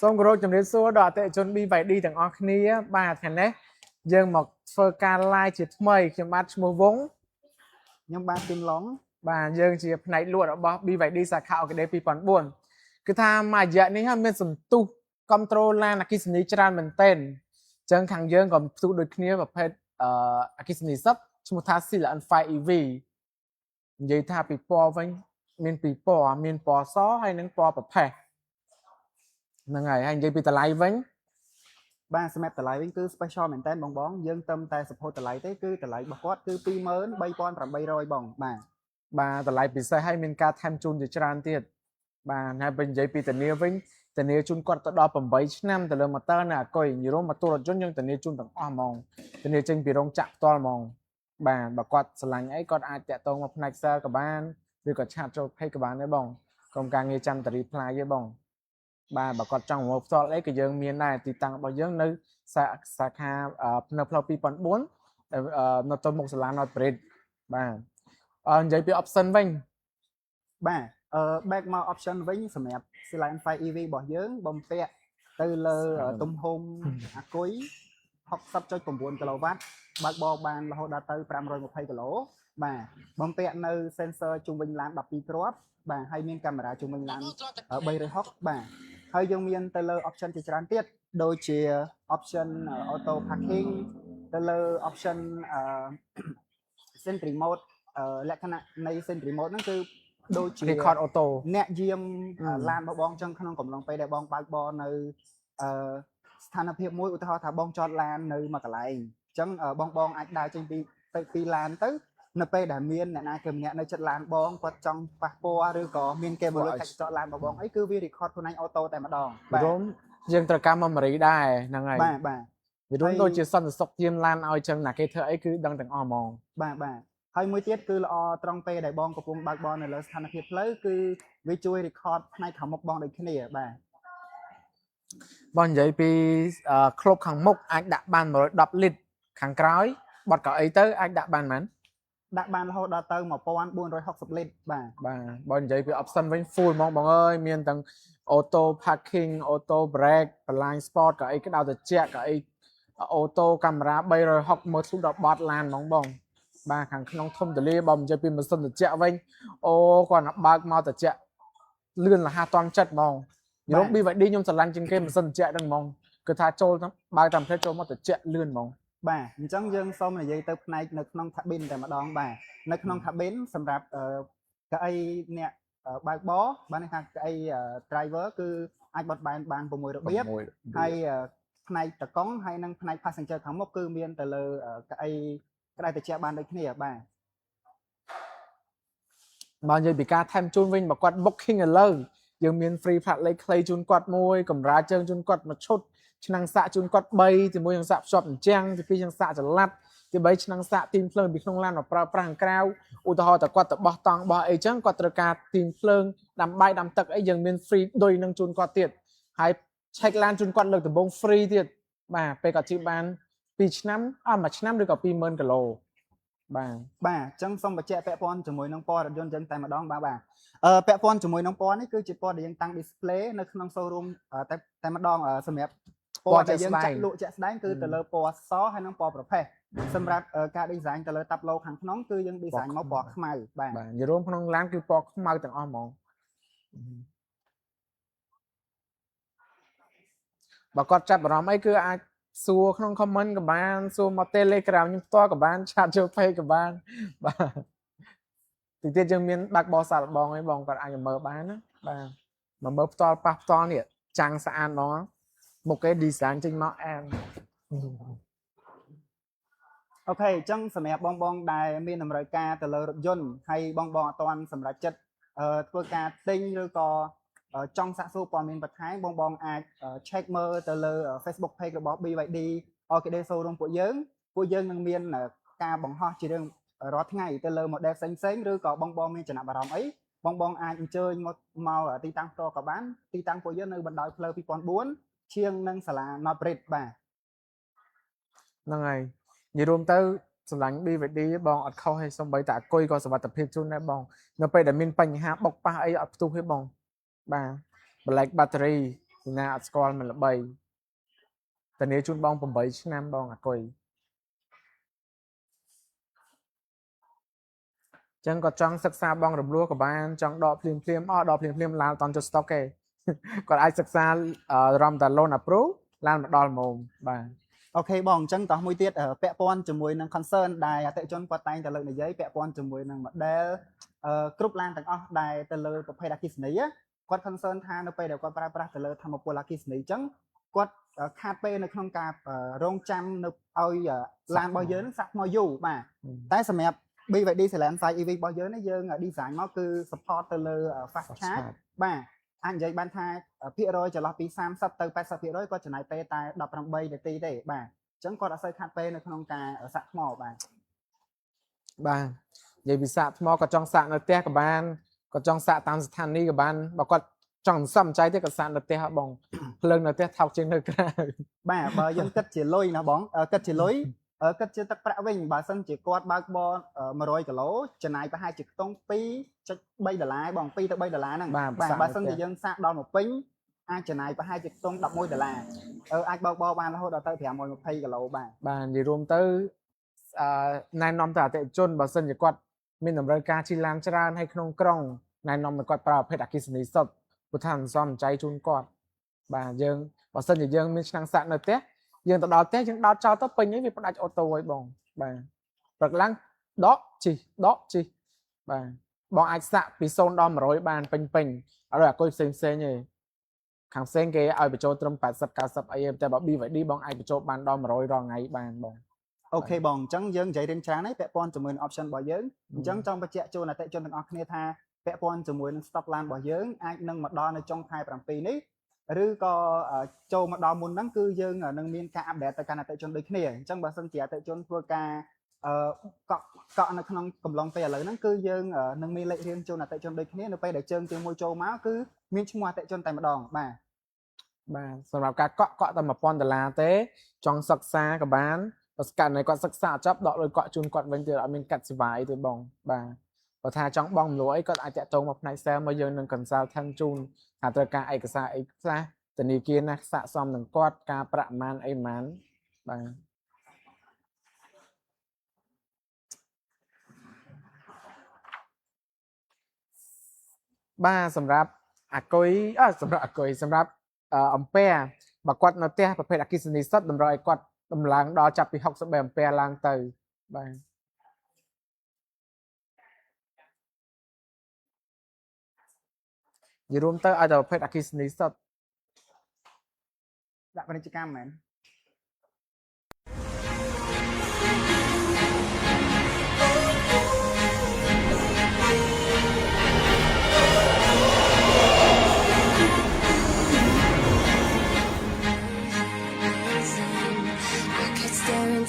សូមគោរពជំរាបសួរដល់អតិថិជន BYD ទាំងអស់គ្នាបាទថ្ងៃនេះយើងមកធ្វើការ live ជាថ្មីខ្ញុំបាទឈ្មោះវងខ្ញុំបាទគឹមឡុងបាទយើងជាផ្នែកលក់របស់ BYD សាខា OKD 2004គឺថាមួយរយៈនេះហើយមានសន្ទុះ control ឡានអគ្គិសនីច្រើនមែនទែនអញ្ចឹងខាងយើងក៏ផ្ទុះដូចគ្នាប្រភេទអគ្គិសនីសឹកឈ្មោះថា Silicon 5 EV និយាយថាពីពណ៌វិញមានពីរពណ៌មានពណ៌សហើយនិងពណ៌ប្រផេះហ្នឹងហើយនិយាយពីតម្លៃវិញបាទសម្រាប់តម្លៃវិញគឺ special មែនតើបងយើងត្រឹមតែ support តម្លៃទេគឺតម្លៃរបស់គាត់គឺ 23,800 បងបាទតម្លៃពិសេសហើយមានការថែមជូនជាច្រើនទៀតបាទហើយបើនិយាយពីធានាវិញធានាជូនគាត់ទៅដល់8ឆ្នាំទៅលើ motor នៅអាគុយនិយាយមកទូរថយន្តយើងធានាជូនទាំងអស់ហ្មងធានាចេញពីរោងចក្រផ្ទាល់ហ្មងបាទបើគាត់ស្រឡាញ់អីគាត់អាចតាក់ទងមកផ្នែក sale ក៏បានឬក៏ឆាតចូល page ក៏បានដែរបងក្រុមការងារចាំតារីផ្លាយទេបងបាទបើគាត់ចង់មកផ្ទាល់អីក៏យើងមានដែរទីតាំងរបស់យើងនៅសាខានៅផ្លូវ2004នៅទៅមុខសាលា North Bridge បាទនិយាយពី option វិញបាទback មក option វិញសម្រាប់ Silicon 5 EV របស់យើងបំពាក់ទៅលើទំហំអាគុយ 60.9 kW បើកបរបានរហូតដល់ទៅ520 គីឡូបាទបំពាក់នៅ sensor ជុំវិញឡាន12គ្រាប់បាទហើយមានកាមេរ៉ាជុំវិញឡាន360បាទហើយយើងមានទៅលើ option ជាច្រើនទៀតដូចជា option auto parking ទៅលើ option sentry mode លក្ខណៈនៃ sentry mode ហ្នឹងគឺដូចជា record auto អ្នកយាមឡានរបស់បងចឹងក្នុងកំឡុងពេលដែលបងបើកបរនៅស្ថានភាពមួយឧទាហរណ៍ថាបងចតឡាននៅមួយកន្លែងអញ្ចឹងបងអាចដើរចេញពីឡានទៅនៅពេលដែលមានអ្នកណាគេម្នាក់នៅចិត្តឡានបងគាត់ចង់ប៉ះពាល់ឬក៏មានគេមកលើកាច់ចតឡានរបស់បងអីគឺវា record ខ្លួនឯង auto តែម្ដងបាទយើងត្រូវការ memory ដែរហ្នឹងហើយបាទវារួមដូចជាសន្តិសុខយាមឡានឲ្យចឹងណាគេធ្វើអីគឺដឹងទាំងអស់ហ្មងបាទហើយមួយទៀតគឺល្អត្រង់ពេលដែលបងកំពុងបើកបរនៅលើស្ថានភាពផ្លូវគឺវាជួយ record ផ្នែកខាងមុខបងដូចគ្នាបាទបងនិយាយពីក្លុបខាងមុខអាចដាក់បាន110លីត្រខាងក្រោយបត់កៅអីទៅអាចដាក់បានមែនដាក់បានរហូតដល់ទៅ1460លីត្របាទបងនិយាយពី option វិញ full ហ្មងបងអើយមានទាំង auto parking auto brake blind spot កៅអីក្តៅត្រជាក់កៅអី auto camera 360មើលទូដល់បត់ឡានហ្មងបងបាទខាងក្នុងធំទលាបើនិយាយពីម៉ាស៊ីនត្រជាក់វិញអូគាត់ណាបើកមកត្រជាក់លឿនលះតន់ចិត្តហ្មងយល់ BYD ខ្ញុំស្រឡាញ់ជាងគេម៉ាស៊ីនត្រជាក់ហ្នឹងហ្មងគឺថាចូលបើកតាមផ្លេចចូលមកត្រជាក់លឿនហ្មងបាទអញ្ចឹងយើងសូមនិយាយទៅផ្នែកនៅក្នុង cabin តែម្ដងបាទនៅក្នុង cabin សម្រាប់កៅអីអ្នកបើកបរបានន័យថាកៅអី driver គឺអាចបត់បែនបាន6របៀបហើយផ្នែកតកង់ហើយនិងផ្នែក passenger ខាងមុខគឺមានទៅលើកៅអីក្តៅត្រជាក់បានដូចគ្នាបាទបើនិយាយពីការថែមជូនវិញបើគាត់ booking ឥឡូវយើងមាន free ផ្លាកលេខខ្លីជូនគាត់មួយកម្រាលជើងជូនគាត់មួយឈុតឆ្នាំងសាក់ជូនគាត់3ជាមួយនឹងសាក់ភ្ជាប់អញ្ចឹងទី2ឆ្នាំងសាក់ចល័តទី3ឆ្នាំងសាក់ទីមភ្លើងពីក្នុងឡានមកប្រើប្រាស់ខាងក្រៅឧទាហរណ៍តែគាត់ទៅបោះតង់បោះអីចឹងគាត់ត្រូវការទីមភ្លើងដាំបាយដាំទឹកអីយើងមាន free ដូចនឹងជូនគាត់ទៀតហើយ check ឡានជូនគាត់លើកដំបូង free ទៀតបាទពេលគាត់ជិះបាន2ឆ្នាំ1ឆ្នាំឬក៏20000គីឡូបាទអញ្ចឹងសូមបញ្ជាក់ពាក់ព័ន្ធជាមួយនឹងពណ៌រថយន្តចឹងតែម្ដងបាទពាក់ព័ន្ធជាមួយនឹងពណ៌នេះគឺជាពណ៌ដែលយើងតាំង display នៅក្នុង showroom តែម្ដងសម្រាប់ពណ៌ដែលយើងចាក់លក់ជាក់ស្ដែងគឺទៅលើពណ៌សហើយនិងពណ៌ប្រផេះសម្រាប់ការ design ទៅលើតាប់ឡូខាងក្នុងគឺយើង design មកពណ៌ខ្មៅបាទនិយាយរួមក្នុងឡានគឺពណ៌ខ្មៅទាំងអស់ហ្មងបើគាត់ចាប់អារម្មណ៍អីគឺអាចសួរក្នុង comment ក៏បានសួរមក Telegram ខ្ញុំផ្ទាល់ក៏បានឆាតចូល page ក៏បានបាទទីទៀតយើងមានបាក់បោសាឡបងអីបងគាត់អាចមើលបានណាបាទមកមើលផ្ទាល់ប៉ះផ្ទាល់នេះចាំងស្អាតហ្មងមុខគេ design ចេញមកអានអូខេអញ្ចឹងសម្រាប់បងដែលមានតម្រូវការទៅលើរថយន្តហើយបងអត់ទាន់សម្រេចចិត្តធ្វើការទិញឬក៏ចង់សាកសួរព័ត៌មានបន្ថែមបងអាច check មើលទៅលើ Facebook page របស់ BYD OKD Showroom ពួកយើងនឹងមានការបង្ហោះជារឿងរាល់ថ្ងៃទៅលើ model ផ្សេងឬក៏បងមានចំណាប់អារម្មណ៍អីបងអាចអញ្ជើញមកទីតាំងផ្ទាល់ក៏បានទីតាំងពួកយើងនៅបណ្ដោយផ្លូវ2004ឈៀងនឹងសាលា North Bridge បាទហ្នឹងហើយនិយាយរួមទៅសម្លាញ់ BYD បងអត់ខុសទេសំបីតែអគុយក៏សុវត្ថិភាពជូនដែរបងនៅពេលដែលមានបញ្ហាបុកប៉ះអីអត់ផ្ទុះទេបងបាទ black battery ណាអត់ស្គាល់មិនល្បីធានាជូនបង8ឆ្នាំបងអាគុយចឹងគាត់ចង់សិក្សាបងរំលោះក៏បានចង់ដកភ្លាមដកភ្លាមឡានតន់ចុះ stock ទេគាត់អាចសិក្សារំតា loan approve ឡានមកដល់ហ្មងបាទ អូខេបងអញ្ចឹងតោះមួយទៀតពាក់ព័ន្ធជាមួយនឹង concern ដែលអតិថិជនគាត់តែងតែលើកនិយាយពាក់ព័ន្ធជាមួយនឹង model គ្រប់ឡានទាំងអស់ដែលទៅលើប្រភេទអគ្គិសនីគាត់ concern ថានៅពេលដែលគាត់ប្រើប្រាស់ទៅលើធម្មពលអគ្គិសនីអញ្ចឹងគាត់ខាតពេលនៅក្នុងការរងចាំនៅឲ្យឡានរបស់យើងសាក់ថ្មយូរបាទតែសម្រាប់ BYD Silent 5 EV របស់យើងនេះយើង design មកគឺ support ទៅលើ fast charge បាទអាចនិយាយបានថាភាគរយចន្លោះពី30ទៅ 80% គាត់ចំណាយពេលតែ18នាទីទេបាទអញ្ចឹងគាត់អត់សូវខាត់ពេលនៅក្នុងការសាក់ថ្មបាទនិយាយពីសាក់ថ្មក៏ចង់សាក់នៅផ្ទះក៏បានក៏ចង់សាក់តាមស្ថានីយ៍ក៏បានបើគាត់ចង់សំចៃទេក៏សាក់នៅផ្ទះបងភ្លើងនៅផ្ទះថោកជាងនៅក្រៅបាទបើយើងគិតជាលុយណាបងគិតជាលុយគិតជាទឹកប្រាក់វិញបើសិនជាគាត់បើកបរ100គីឡូចំណាយប្រហែលជាខ្ទង់2.3ដុល្លារបង2ទៅ3ដុល្លារហ្នឹងបាទបើសិនជាយើងសាក់ដល់មកពេញអាចចំណាយប្រហែលជាខ្ទង់11ដុល្លារអាចបើកបរបានរហូតដល់ទៅ520គីឡូបាទនិយាយរួមទៅណែនាំទៅអតិថិជនបើសិនជាគាត់មានតម្រូវការជិះឡានច្រើនហើយក្នុងក្រុងណែនាំឲ្យគាត់ប្រើប្រភេទអគ្គិសនីសុទ្ធព្រោះថាមិនសមចៃជូនគាត់បាទយើងបើសិនជាយើងមានឆ្នាំងសាក់នៅផ្ទះយើងទៅដល់ផ្ទះយើងដោតចោលទៅពេញហើយវាផ្ដាច់អូតូហើយបងបាទព្រឹកឡើងដកជីបាទបងអាចសាក់ពី0ដល់100បានពេញអត់ឲ្យអាគុយផ្សេងទេខាងផ្សេងគេឲ្យបញ្ចូលត្រឹម80 90អីតែបើ BYD បងអាចបញ្ចូលបានដល់100រាល់ថ្ងៃបានបងអូខេបងអញ្ចឹងយើងនិយាយរៀងច្រើនហើយពាក់ព័ន្ធជាមួយនឹង option របស់យើងអញ្ចឹងចង់បញ្ជាក់ជូនអតិថិជនទាំងអស់គ្នាថាពាក់ព័ន្ធជាមួយនឹង stock ឡានរបស់យើងអាចនឹងមកដល់នៅចុងខែ7នេះឬក៏ចូលមកដល់មុនហ្នឹងគឺយើងនឹងមានការអាប់ដេតទៅកាន់អតិថិជនដូចគ្នាអញ្ចឹងបើសិនជាអតិថិជនធ្វើការកក់នៅក្នុងកំឡុងពេលឥឡូវហ្នឹងគឺយើងនឹងមានលេខរៀងជូនអតិថិជនដូចគ្នានៅពេលដែលជើងជាមួយចូលមកគឺមានឈ្មោះអតិថិជនតែម្ដងបាទសម្រាប់ការកក់តែ$1000ទេចង់សិក្សាក៏បានបើស្កាត់ណៃគាត់សិក្សាចប់ដកលុយកក់ជូនគាត់វិញទៀតអត់មានកាត់សេវាអីទេបងបាទបើថាចង់បងមលួអីគាត់អាចតាក់ទងមកផ្នែក sale មកយើងនឹង consultant ជូនថាត្រូវការឯកសារអីខ្លះធនាគារណាស័ក្តិសមនឹងគាត់ការប្រាក់ម៉ានអីម៉ានបាទសម្រាប់អាគុយសម្រាប់អំពែបើគាត់នៅផ្ទះប្រភេទអគ្គិសនីសុទ្ធតម្រូវឲ្យគាត់ដំឡើងដល់ចាប់ពី63អំពែឡើងទៅបាទនិយាយរួមទៅឲ្យតែប្រភេទអគ្គិសនីសុទ្ធដាក់ពាណិជ្ជកម្មមែន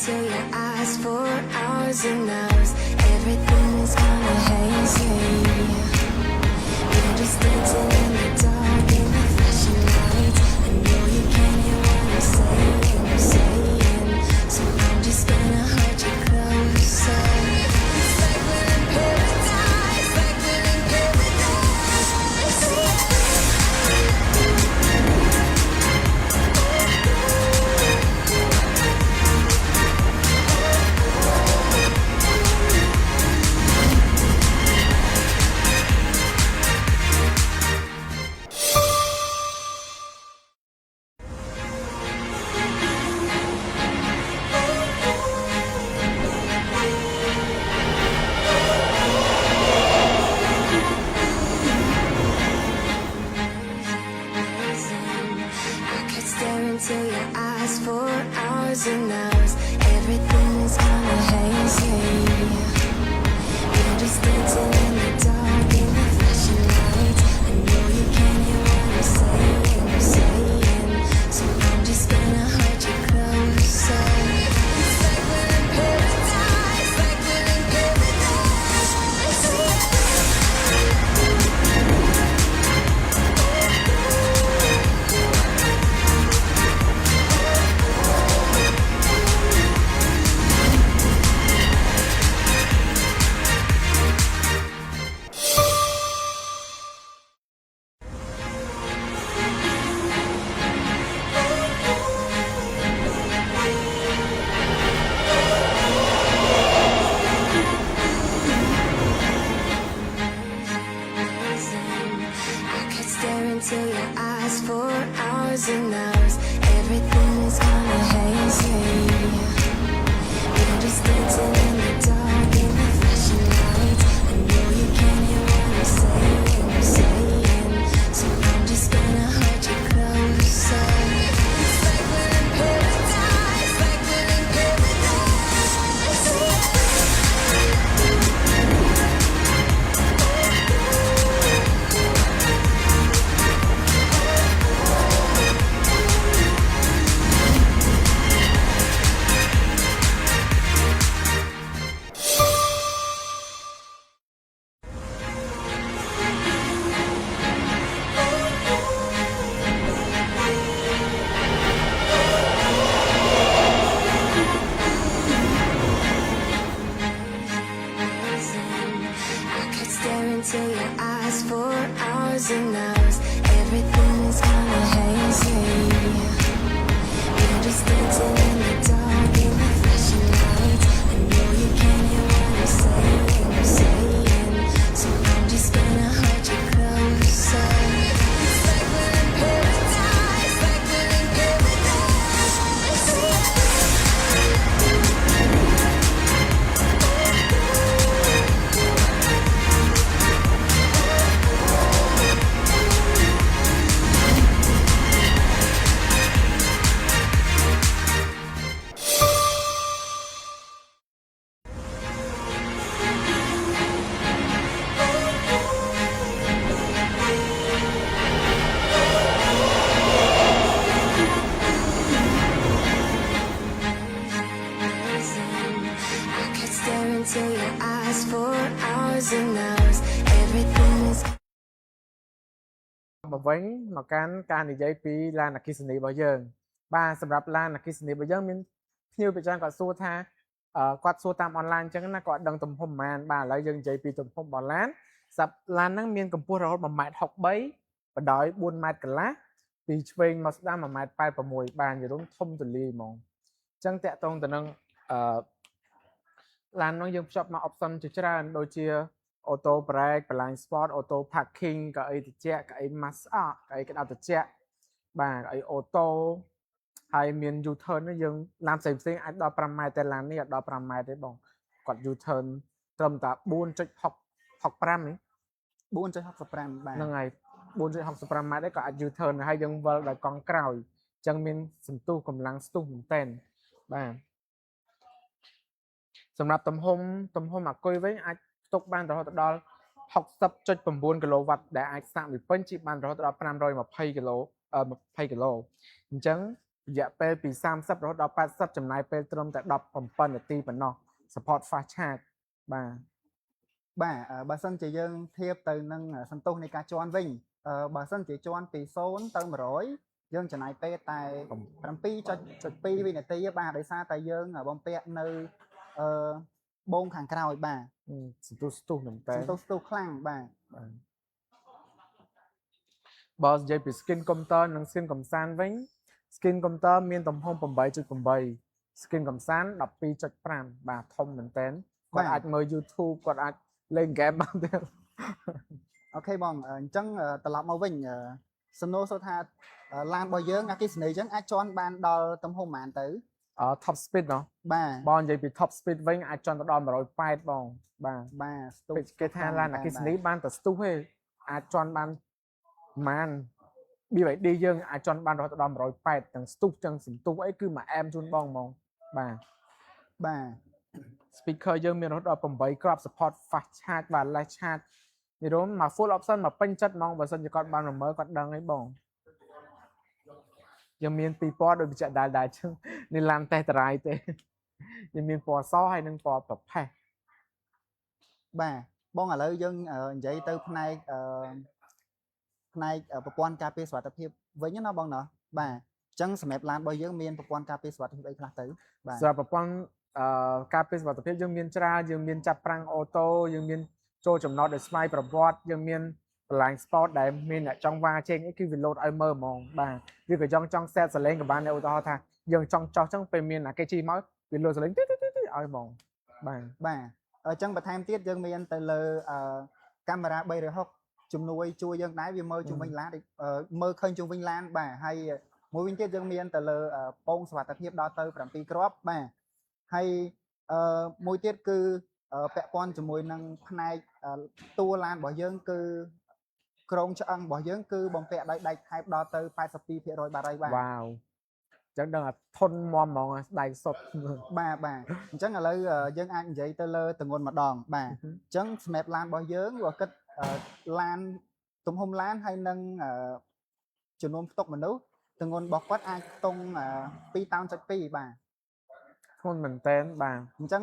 Till your eyes for hours and hours, everything is kinda hazy. We're just dancing in the dark in the flashing lights. I know you can't hear what I'm saying. until your eyes for hours and hours. Everything's gonna hazy. We're just dancing in the dark in the flashing lights. I know you can't hear what I'm saying, so I'm just gonna hold you closer. It's like we're in paradise, like we're in paradise. I could stare into your eyes for hours and hours. Everything's មកវិញមកកាន់ការនិយាយពីឡានអគ្គិសនីរបស់យើងបាទសម្រាប់ឡានអគ្គិសនីរបស់យើងមានភ្ញៀវប្រចាំគាត់សួរថាគាត់សួរតាមអនឡាញអញ្ចឹងណាគាត់ដឹងទំហំប៉ុន្មានបាទឥឡូវយើងនិយាយពីទំហំរបស់ឡានសម្រាប់ឡានហ្នឹងមានកម្ពស់រហូត 1.63 ម៉ែត្របដោយ 4 ម៉ែត្រកន្លះពីឆ្វេងមកស្ដាំ 1.86 ម៉ែត្របាទនិយាយរួមធំទូលាយហ្មងអញ្ចឹងតាក់ទងទៅនឹងឡាននោះយើងភ្ជាប់មក option ជាច្រើនដូចជា auto brake បន្លាញ sport auto parking កៅអីត្រជាក់កៅអី mass កៅអីក្តៅត្រជាក់បាទកៅអី auto ហើយមាន U turn នេះយើងឡានផ្សេងអាចដល់ 5 ម៉ែត្រតែឡាននេះអត់ដល់ 5 ម៉ែត្រទេបងគាត់ U turn ត្រឹមតែ 4.65 នេះ 4.65 បាទ ហ្នឹងហើយ 4.65 ម៉ែត្រទេក៏អាច U turn ហើយយើងវិលដោយកង់ក្រោយអញ្ចឹងមានសន្ទុះកម្លាំងស្ទុះមែនតើបាទសម្រាប់ទំហំអាគុយវិញអាចផ្ទុកបានរហូតដល់ 60.9 គីឡូវ៉ាត់ដែលអាចសាកវិពេញជីបានរហូតដល់ 520 គីឡូ 20 គីឡូអញ្ចឹងរយៈពេលពី 30 រហូតដល់ 80 ចំណាយពេលត្រឹមតែ 17 នាទីប៉ុណ្ណោះ support fast charge បាទបើសិនជាយើងធៀបទៅនឹងសន្ទុះនៃការជន់វិញបើសិនជាជន់ពី0ទៅ 100 យើងចំណាយពេលតែ 7.2 វិនាទីបាទដោយសារតែយើងបំពាក់នៅបងខាងក្រោយបាទសន្ទុះស្ទុះមែនតើសន្ទុះស្ទុះខ្លាំងបាទបើនិយាយពី skin computer និង skin កំសាន្តវិញ skin computer មានទំហំ 8.8 skin កំសាន្ត 12.5 បាទធំមែនតើគាត់អាចមើល YouTube គាត់អាចលេង game បានទៀតអូខេបងអញ្ចឹងត្រឡប់មកវិញសំណួរសួរថាឡានរបស់យើងអគ្គិសនីអញ្ចឹងអាចជន់បានដល់ទំហំប៉ុន្មានទៅtop speed ណោះបាទបងនិយាយពី top speed វិញអាចជន់ទៅដល់ 180 បងបាទស្ទុះគេថាឡានអគ្គិសនីបានតែស្ទុះទេអាចជន់បានប្រហែល BYD យើងអាចជន់បានរហូតដល់ 180 ទាំងស្ទុះទាំងសន្ទុះអីគឺមួយអែមជូនបងហ្មងបាទ speaker យើងមានរហូតដល់ 8 គ្រាប់ support fast charge បាទ less charge និយាយរួមមក full option មកពេញចិត្តហ្មងបើសិនជាគាត់បានរមើគាត់ដឹងអីបងយើងមានពីរពណ៌ដូចបញ្ជាក់ដែរចឹងនេះឡានតេស្តរាយទេយើងមានពណ៌សហើយនិងពណ៌ប្រផេះបាទបងឥឡូវយើងនិយាយទៅផ្នែកប្រព័ន្ធការពារសុវត្ថិភាពវិញណាបងណាបាទអញ្ចឹងសម្រាប់ឡានរបស់យើងមានប្រព័ន្ធការពារសុវត្ថិភាពអីខ្លះទៅបាទសម្រាប់ប្រព័ន្ធការពារសុវត្ថិភាពយើងមានច្រើនយើងមានចាប់ប្រាំងអូតូយើងមានចូលចំណតដោយស្វ័យប្រវត្តិយើងមានបន្លាញ sport ដែលមានអ្នកចង់វ៉ាចេញអីគឺវា load ឲ្យមើលហ្មងបាទវាក៏ចង់ set សលេងក៏បានឧទាហរណ៍ថាយើងចង់ចោះអញ្ចឹងពេលមានអាគេជីមកវា load សលេងទីឲ្យហ្មងបាទអញ្ចឹងបន្ថែមទៀតយើងមានទៅលើកាមេរ៉ា360ជំនួយជួយយើងដែរវាមើលជុំវិញឡានមើលឃើញជុំវិញឡានបាទហើយមួយវិញទៀតយើងមានទៅលើពងសុវត្ថិភាពដល់ទៅ7គ្រាប់បាទហើយមួយទៀតគឺពាក់ព័ន្ធជាមួយនឹងផ្នែកតួឡានរបស់យើងគឺក្រងឆ្អឹងរបស់យើងគឺបំពាក់ដោយដែកថែបដល់ទៅ 82% បារីបាទវ៉ាវអញ្ចឹងដឹងថាធន់មមហ្មងដែកសុទ្ធបាទអញ្ចឹងឥឡូវយើងអាចនិយាយទៅលើទម្ងន់ម្ដងបាទអញ្ចឹងសម្រាប់ឡានរបស់យើងវាគិតឡានទំហំឡានហើយនឹងចំនួនផ្ទុកមនុស្សទម្ងន់របស់គាត់អាចខ្ទង់ 2.2 តោនបាទធន់មែនតើបាទអញ្ចឹង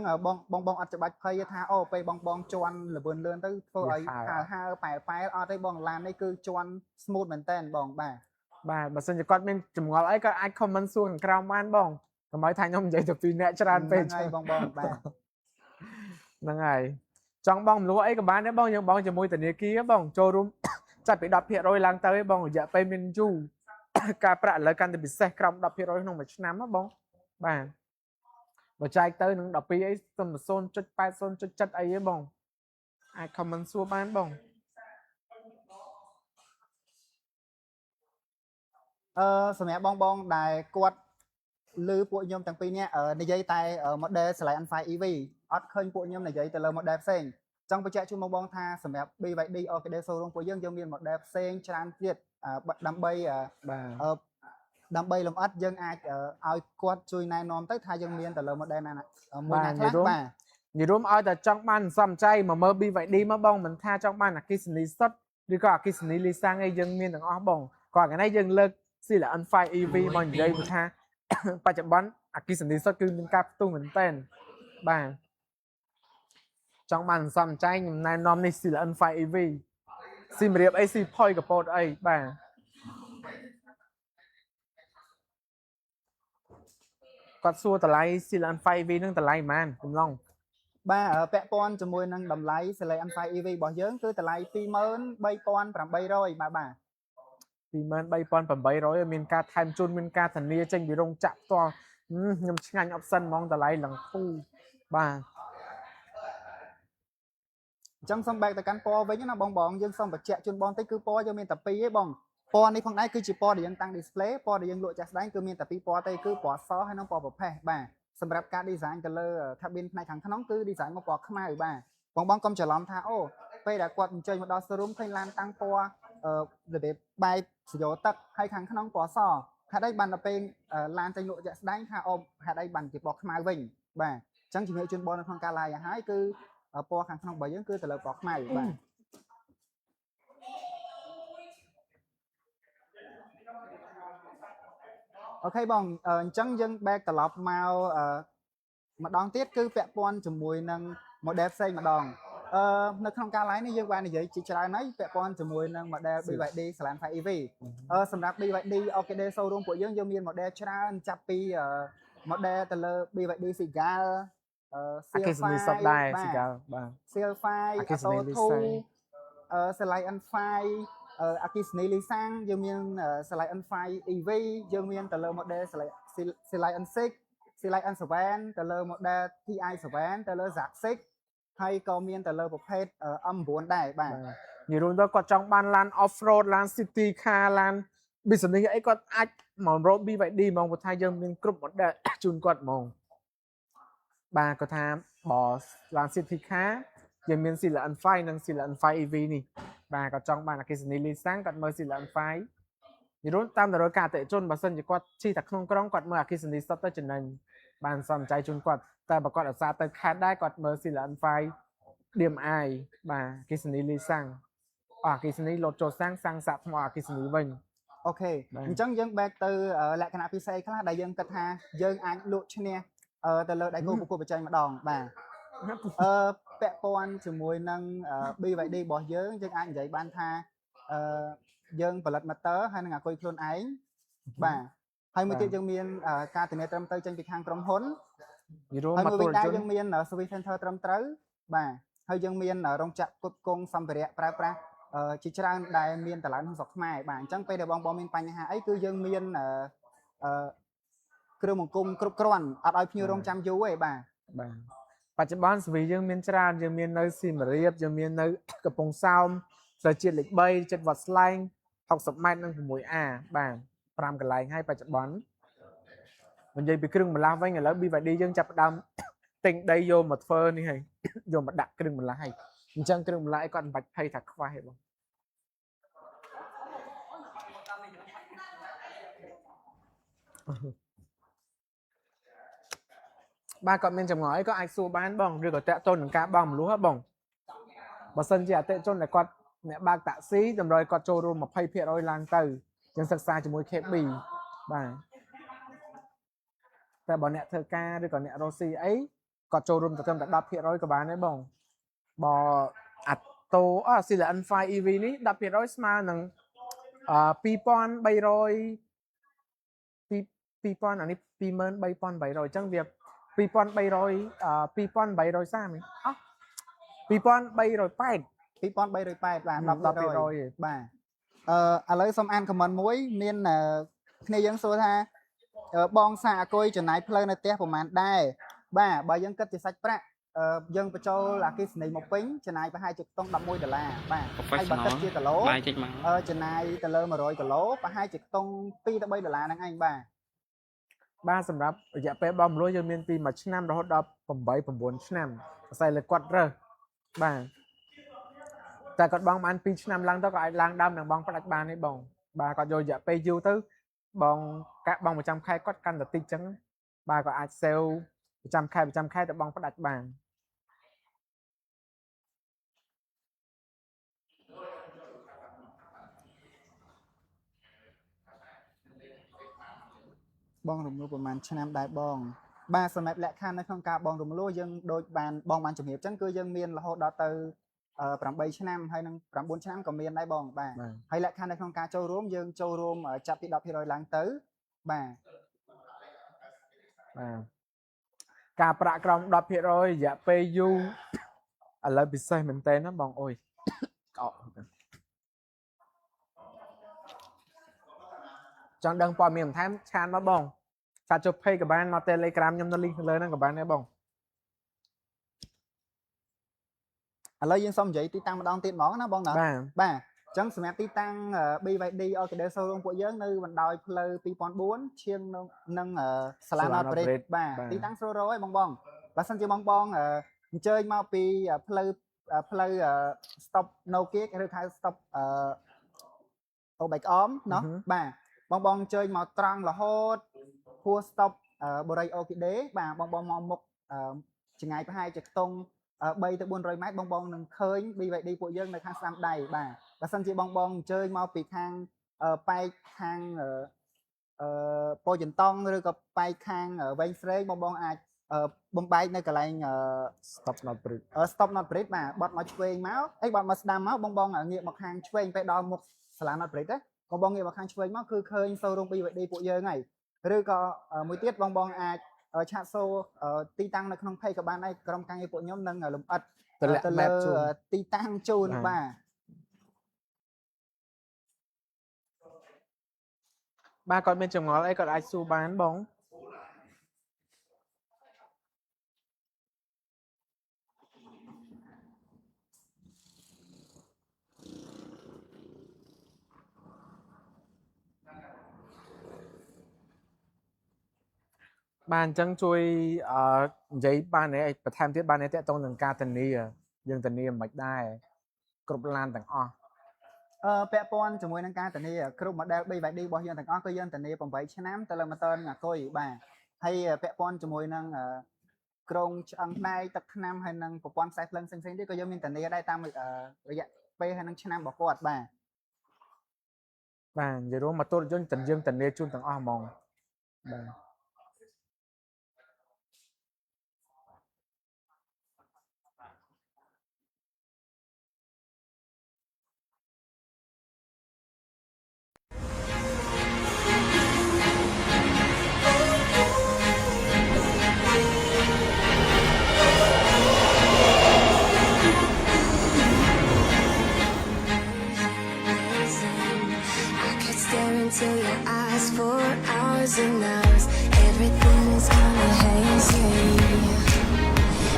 បងអត់ច្បាច់ភ័យថាអូពេលបងជន់លឿនទៅធ្វើឲ្យហើប៉ែអត់ទេបងឡាននេះគឺជន់ smooth មែនតើបងបាទបើសិនជាគាត់មានចម្ងល់អីក៏អាច comment សួរខាងក្រោមបានបងកុំឲ្យថាខ្ញុំនិយាយទៅពីអ្នកច្រើនពេកហ្នឹងហើយបងបាទហ្នឹងហើយ trong bong lúa ấy các bạn đấy bong nhưng bong chỉ môi tận kia bong cho room ចាប់ពី10%ឡើងទៅឯងបងរយៈពេលមានយូរការប្រាក់ឥឡូវកាន់តែពិសេសក្រោម10%ក្នុងមួយឆ្នាំណាបងបាទបើចែកទៅនឹង12អីសំ0.8 0.7អីឯងបងអាច comment សួរបានបង សម្រាប់បងដែលគាត់លើពួកខ្ញុំទាំងពីរនាក់និយាយតែ model Slide N5 EV អត់ឃើញពួកខ្ញុំនិយាយទៅលើ model ផ្សេងចង់បញ្ជាក់ជូនបងថាសម្រាប់ BYD Orchid Showroom ពួកយើងមាន model ផ្សេងច្រើនទៀតដើម្បីដើម្បីលម្អិតយើងអាចឲ្យគាត់ជួយណែនាំទៅថាយើងមានទៅលើ model ណាមួយណាខ្លះបាទ និយាយរួមឲ្យតែចង់បានសំចៃមកមើល BYD មកបងមិនថាចង់បានអគ្គិសនីសុទ្ធឬក៏អគ្គិសនីលីសាំងអីយើងមានទាំងអស់បងគាត់ថ្ងៃនេះយើងលើក Sila N5 EV មកនិយាយថាបច្ចុប្បន្នអគ្គិសនីសុទ្ធគឺមានការផ្ទុះមែនទែនបាទចង់បានសំចៃខ្ញុំណែនាំនេះ Sila N5 EV ស៊ីមរៀបអីស៊ីផុយកប៉ោតអីបាទគាត់សួរតម្លៃ Sila N5 EV នឹងតម្លៃប៉ុន្មានកំឡុងបាទពាក់ព័ន្ធជាមួយនឹងតម្លៃ Sila N5 EV របស់យើងគឺតម្លៃ 23,800 បាទ23,800 មានការថែមជូនមានការធានាចេញពីរោងចក្រផ្ទាល់ខ្ញុំឆ្ងាញ់អបសិនហ្មងតម្លៃឡើងធូរបាទ អញ្ចឹងសូមបែកទៅកាន់ពណ៌វិញណាបងយើងសូមបញ្ជាក់ជូនបងតិចគឺពណ៌យើងមានតែ2ឯងបងពណ៌នេះផងដែរគឺជាពណ៌ដែលយើងតាំង display ពណ៌ដែលយើងលក់ចាស់ស្ដែងគឺមានតែ2ពណ៌ទេគឺពណ៌សហើយនិងពណ៌ប្រផេះបាទសម្រាប់ការ design ទៅលើ cabin ផ្នែកខាងក្នុងគឺ design មកពណ៌ខ្មៅបាទបងកុំច្រឡំថាអូពេលដែលគាត់អញ្ជើញមកដល់ showroom ឃើញឡានតាំងពណ៌របៀបបែកសយោទឹកហើយខាងក្នុងពណ៌សហេតុអីបានទៅពេលឡានចេញលក់ចាស់ស្ដែងថាអូហេតុអីបានជាពណ៌ខ្មៅវិញបាទអញ្ចឹងជំរាបជូនបងនៅក្នុងការ live ឲ្យគឺពណ៌ខាងក្នុងរបស់យើងគឺទៅលើពណ៌ខ្មៅបាទអូខេបងអញ្ចឹងយើង back ត្រឡប់មកម្ដងទៀតគឺពាក់ព័ន្ធជាមួយនឹង model ផ្សេងម្ដងនៅក្នុងការ live នេះយើងបាននិយាយជាច្រើនហើយពាក់ព័ន្ធជាមួយនឹង model BYD Slant 5 EV សម្រាប់ BYD Orchid Showroom ពួកយើងមាន model ច្រើនចាប់ពី model ទៅលើ BYD Seagull CL5 ដែរ Seagull បាទ CL5 Auto Slide N5 អគ្គិសនីលីសាំងយើងមាន Slide N5 EV យើងមានទៅលើ model Slide N6 Slide N7 ទៅលើ model TI7 ទៅលើ Z6 ហើយក៏មានទៅលើប្រភេទ M9 ដែរបាទនិយាយរួមទៅគាត់ចង់បានឡាន off road ឡាន city car ឡាន business អីគាត់អាចមករក BYD ហ្មងព្រោះថាយើងមានគ្រប់ model ជូនគាត់ហ្មងបាទគាត់ថាបើឡាន city car យើងមាន Sila N5 និង Sila N5 EV នេះបាទគាត់ចង់បានអគ្គិសនីលីសាំងគាត់មើល Sila N5 និយាយរួមតាមតម្រូវការអតិថិជនបើសិនជាគាត់ជិះតែក្នុងក្រុងគាត់មើលអគ្គិសនីសុទ្ធទៅចំណេញបានសំចៃជូនគាត់តែបើគាត់អាសាទៅខេត្តដែរគាត់មើល Sila N5 DMI បាទអគ្គិសនីលីសាំងអគ្គិសនីលោតចូលសាំងសាក់ថ្មអគ្គិសនីវិញអូខេអញ្ចឹងយើង back ទៅលក្ខណៈពិសេសខ្លះដែលយើងគិតថាយើងអាចលក់ឈ្នះទៅលើដៃគូប្រកួតប្រជែងម្ដងបាទពាក់ព័ន្ធជាមួយនឹង BYD របស់យើងអាចនិយាយបានថាយើងផលិត motor ហើយនឹងអាគុយខ្លួនឯងបាទហើយមួយទៀតយើងមានការធានាត្រឹមត្រូវចេញពីខាងក្រុមហ៊ុនហើយមួយវិញដែរយើងមាន service center ត្រឹមត្រូវបាទហើយយើងមានរោងចក្រផ្គត់ផ្គង់សម្ភារៈប្រើប្រាស់ជាច្រើនដែលមានតម្លៃក្នុងស្រុកខ្មែរបាទអញ្ចឹងពេលដែលបងមានបញ្ហាអីគឺយើងមានគ្រឿងបង្គំគ្រប់គ្រាន់អត់ឲ្យភ្ញៀវរងចាំយូរទេបាទបច្ចុប្បន្នសវីយើងមានច្រើនយើងមាននៅសៀមរាបយើងមាននៅកំពង់សោមផ្លូវជាតិលេខ3ចិត្តវត្តស្លែង60ម៉ែត្រនិង 6A បាទ5កន្លែងហើយបច្ចុប្បន្ននិយាយពីគ្រឿងបន្លាស់វិញឥឡូវ BYD យើងចាប់ផ្ដើមទិញដីយកមកធ្វើនេះហើយយកមកដាក់គ្រឿងបន្លាស់ហើយអញ្ចឹងគ្រឿងបន្លាស់ឲ្យគាត់មិនបាច់ភ័យថាខ្វះទេបងបាទគាត់មានចម្ងល់អីក៏អាចសួរបានបងឬក៏តាក់ទងនឹងការបង់មលុះហ៎បងបើសិនជាអតិថិជនដែលគាត់អ្នកបើកតាក់ស៊ីតម្រូវគាត់ចូលរួម 20% ឡើងទៅយើងសិក្សាជាមួយ KB បាទតែបើអ្នកធ្វើការឬក៏អ្នករស់ស៊ីអីគាត់ចូលរួមទៅត្រឹមតែ 10% ក៏បានដែរបងបើអាតូSila N5 EV នេះ 10% ស្មើនឹង2300 អានេះ 23,800 អញ្ចឹងវា 2300 2830 2008 2308បាទ 10% 10%បាទឥឡូវសូមអានខមមិនមួយមានគ្នាយើងសួរថាបងសាអគុយចំណាយផ្លូវនៅផ្ទះប្រហែលដែរបាទបើយើងគិតជាសាច់ប្រាក់យើងបញ្ចូលអគ្គិសនីមកពេញចំណាយប្រហែលជាខ្ទង់$11បាទហើយបើគិតជាគីឡូចំណាយទៅលើ100គីឡូប្រហែលជាខ្ទង់$2ទៅ3ហ្នឹងឯងបាទ បាទសម្រាប់រយៈពេលបងមលួយយើងមានពី1ឆ្នាំរហូតដល់8 9ឆ្នាំអាស្រ័យលើគាត់រើសបាទតែគាត់បងបាន2ឆ្នាំឡើងទៅក៏អាចឡើងដើមនឹងបងផ្ដាច់បានទេបងបាទគាត់យករយៈពេលយូរទៅបងកាក់បងប្រចាំខែគាត់កាន់តែតិចចឹងបាទក៏អាចសេវប្រចាំខែទៅបងផ្ដាច់បាន បងរំលោះប្រហែលឆ្នាំដែរបងបាទសម្រាប់លក្ខខណ្ឌនៅក្នុងការបងរំលោះយើងដូចបានបងបានជំរាបចឹងគឺយើងមានរហូតដល់ទៅ8ឆ្នាំហើយនឹង9ឆ្នាំក៏មានដែរបងបាទហើយលក្ខខណ្ឌនៅក្នុងការចូលរួមយើងចូលរួមចាប់ពី 10% ឡើងទៅបាទការប្រាក់ក្រោម 10% រយៈពេលយូរឥឡូវពិសេសមែនតើណាបងអើយក្អកចង់ដឹងព័ត៌មានបន្ថែមឆានមកបងសាចុះ page ក៏បានមក Telegram ខ្ញុំនៅ link ខាងលើហ្នឹងក៏បានដែរបង ឥឡូវយើងសូមនិយាយទីតាំងម្ដងទៀតហ្មងណាបងណាបាទអញ្ចឹងសម្រាប់ទីតាំង BYD Orchidea Showroom ពួកយើងនៅបណ្ដោយផ្លូវ 2004 ឈៀងនឹងសាលាណតព្រិតបាទទីតាំងស្រួលរកឯងបងបើសិនជាបងអញ្ជើញមកពីផ្លូវ stop no kick ឬហៅ stop អូបែកអមណោះបាទបងអញ្ជើញមកត្រង់រហូតហួស stop បូរី Orchidea បាទបងមកមុខចម្ងាយប្រហែលជាខ្ទង់3ទៅ400ម៉ែត្របងនឹងឃើញ BYD ពួកយើងនៅខាងស្ដាំដៃបាទបើសិនជាបងអញ្ជើញមកពីខាងប៉ែកខាងពោធិ៍ចន្ទង់ឬក៏ប៉ែកខាងវែងស្រេងបងអាចបំបែកនៅកន្លែង stop not bridge stop not bridge បាទបត់មកឆ្វេងមកអីបត់មកស្ដាំមកបងងាកមកខាងឆ្វេងពេលដល់មុខសាលា not bridge ណាបងងាកមកខាងឆ្វេងមកគឺឃើញ showroom BYD ពួកយើងហើយឬក៏មួយទៀតបងអាចឆាតសូទីតាំងនៅក្នុង page ក៏បានដែរក្រុមការងារពួកខ្ញុំនឹងលម្អិតទៅលើទីតាំងជូនបាទគាត់មានចម្ងល់អីគាត់អាចសួរបានបងបាទអញ្ចឹងជួយនិយាយបានទេបន្ថែមទៀតបានទេតើតោះនឹងការធានាយើងធានាមិនដែរគ្រប់ឡានទាំងអស់ពាក់ព័ន្ធជាមួយនឹងការធានាគ្រប់ model BYD របស់យើងទាំងអស់គឺយើងធានា8ឆ្នាំទៅលើម៉ូទ័រនឹងអាគុយបាទហើយពាក់ព័ន្ធជាមួយនឹងក្រងឆ្អឹងដៃទឹកថ្នាំហើយនឹងប្រព័ន្ធខ្សែភ្លើងផ្សេងៗទៀតក៏យើងមានធានាដែរតាមរយៈពេលហើយនឹងឆ្នាំរបស់គាត់បាទនិយាយរួមម៉ូតូរថយន្តយើងធានាជូនទាំងអស់ហ្មងបាទ Into your eyes for hours and hours. Everything's gonna haze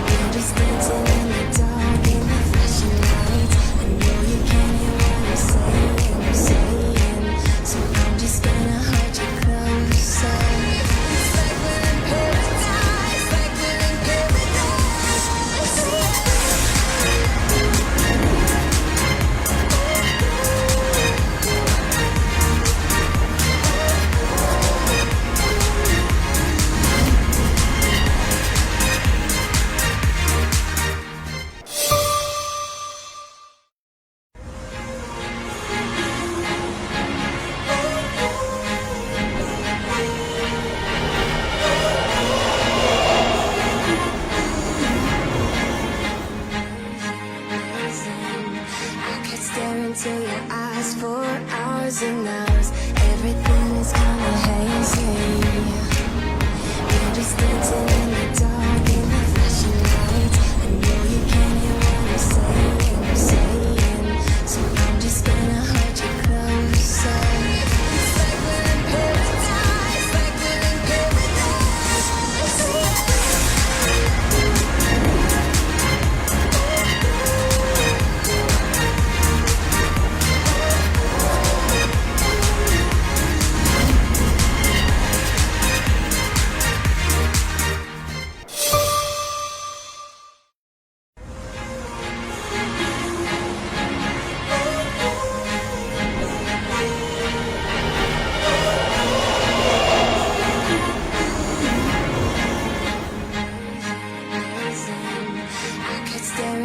You're just dancing in the dark in the flashing lights. I know you can't hear what I'm saying, so I'm just gonna hold you closer. It's like we're in paradise, like we're in paradise. Into your eyes for hours and hours. Everything's gonna haze You're just dancing in the dark in the flashing lights. I know you can't hear what I'm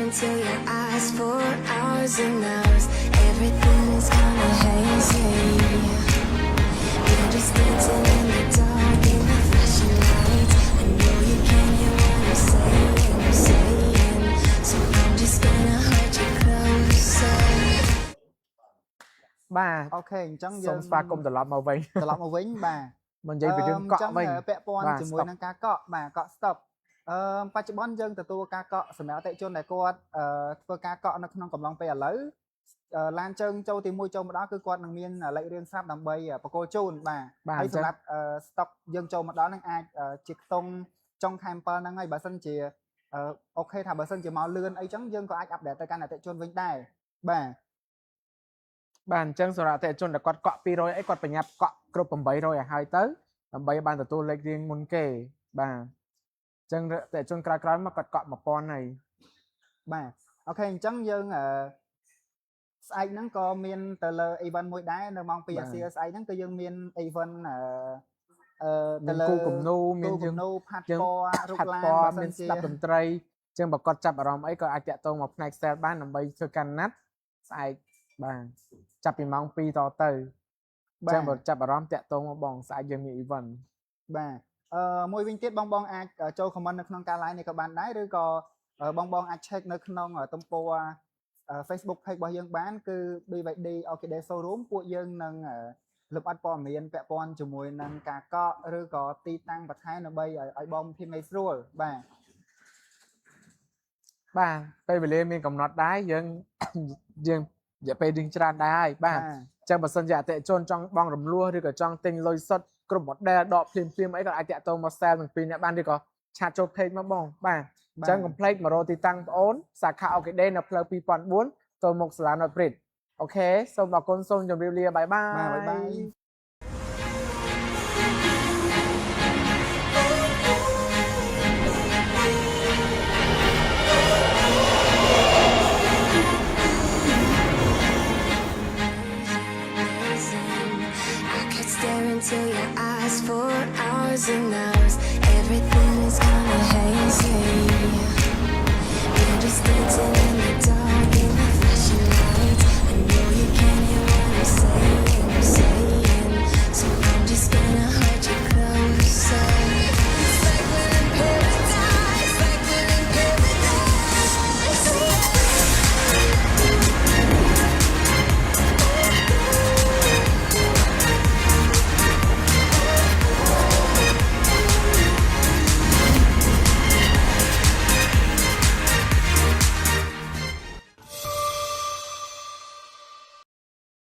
into your eyes for hours and hours. Everything's kinda hazy. We're just dancing in the dark in the flashing lights. I know you can't hear what I'm saying, so I'm just gonna hold you closer. បាទ អូខេអញ្ចឹង សូ យើ ម ង ស្វាគមន៍ត្រឡប់មកវិញ ត្រឡប់មកវិញបាទ មកនិយាយពីរឿងកក់វិញ ពាក់ព័ន្ធ បាទ ជាមួយ stop នឹងការកក់បាទកក់ stop បច្ចុប្បន្នយើងទទួលការកក់សម្រាប់អតិថិជនដែលគាត់ធ្វើការកក់នៅក្នុងកំឡុងពេលឥឡូវឡានជើងចូលទី1ចូលមកដល់គឺគាត់នឹងមានលេខរៀងស្រាប់ដើម្បីបកគោជូនបាទ បាទ ហើយ អញ្ចឹង សម្រាប់ stock យើងចូលមកដល់នឹងអាចជាខ្ទង់ចុងខែ7ហ្នឹងហើយបើសិនជាអូខេថាបើសិនជាមកលឿនអីចឹងយើងក៏អាចអាប់ដេតទៅកាន់អតិថិជនវិញដែរបាទ បាទអញ្ចឹងសម្រាប់អតិថិជនដែលគាត់កក់200អីគាត់ប្រញាប់កក់គ្រប់800ឲ្យហើយទៅដើម្បីបានទទួលលេខរៀងមុនគេបាទអញ្ចឹងអតិថិជនក្រោយៗមកគាត់កក់1000ហើយ បាទអូខេអញ្ចឹងយើងស្អែកហ្នឹងក៏មានទៅលើ event មួយដែរនៅម៉ោង2 អាសៀស្អែកហ្នឹងគឺយើងមាន event ទៅលើ គូគំនូមាន គូគ យើង ំនូផាត់ យើង ពណ៌រូប ផាត់ ឡាន ពណ៌ បើសិ មាន នជា ស្ដាប់តន្ត្រីអញ្ចឹងបើគាត់ចាប់អារម្មណ៍អីក៏អាចតាក់ទងមកផ្នែក sale បានដើម្បីធ្វើការណាត់ស្អែកបាទចាប់ពីម៉ោង2តទៅអញ្ចឹងបើចាប់អារម្មណ៍តាក់ទងមកបងស្អែកយើងមាន event បាទមួយវិញទៀតបងអាចចូល comment នៅក្នុងការ live នេះក៏បានដែរឬក៏បងអាច check នៅក្នុងទំព័រ Facebook page របស់យើងបានគឺ BYD Orchidea Showroom ពួកយើងនឹងលម្អិតព័ត៌មានពាក់ព័ន្ធជាមួយនឹងការកក់ឬក៏ទីតាំងបន្ថែមដើម្បីឲ្យបងភាពងាយស្រួលបាទ បាទពេលវេលាមានកំណត់ដែរយើងយើងរយៈពេលយើងច្រើនដែរហើយបាទអញ្ចឹងបើសិនជាអតិថិជនចង់បងរំលោះឬក៏ចង់ទិញលុយសុទ្ធគ្រប់ model ដកភ្លាមៗអីក៏អាចតាក់ទងមក sale ទាំងពីរនាក់បានឬក៏ឆាតចូល page មកបងបាទអញ្ចឹង complete មករកទីតាំងបងអូនសាខា Orchidea នៅផ្លូវ2004 ទៅមុខសាលា North Bridge អូខេសូមអរគុណសូមជម្រាបលាបាយបាយ បាទបាយបាយ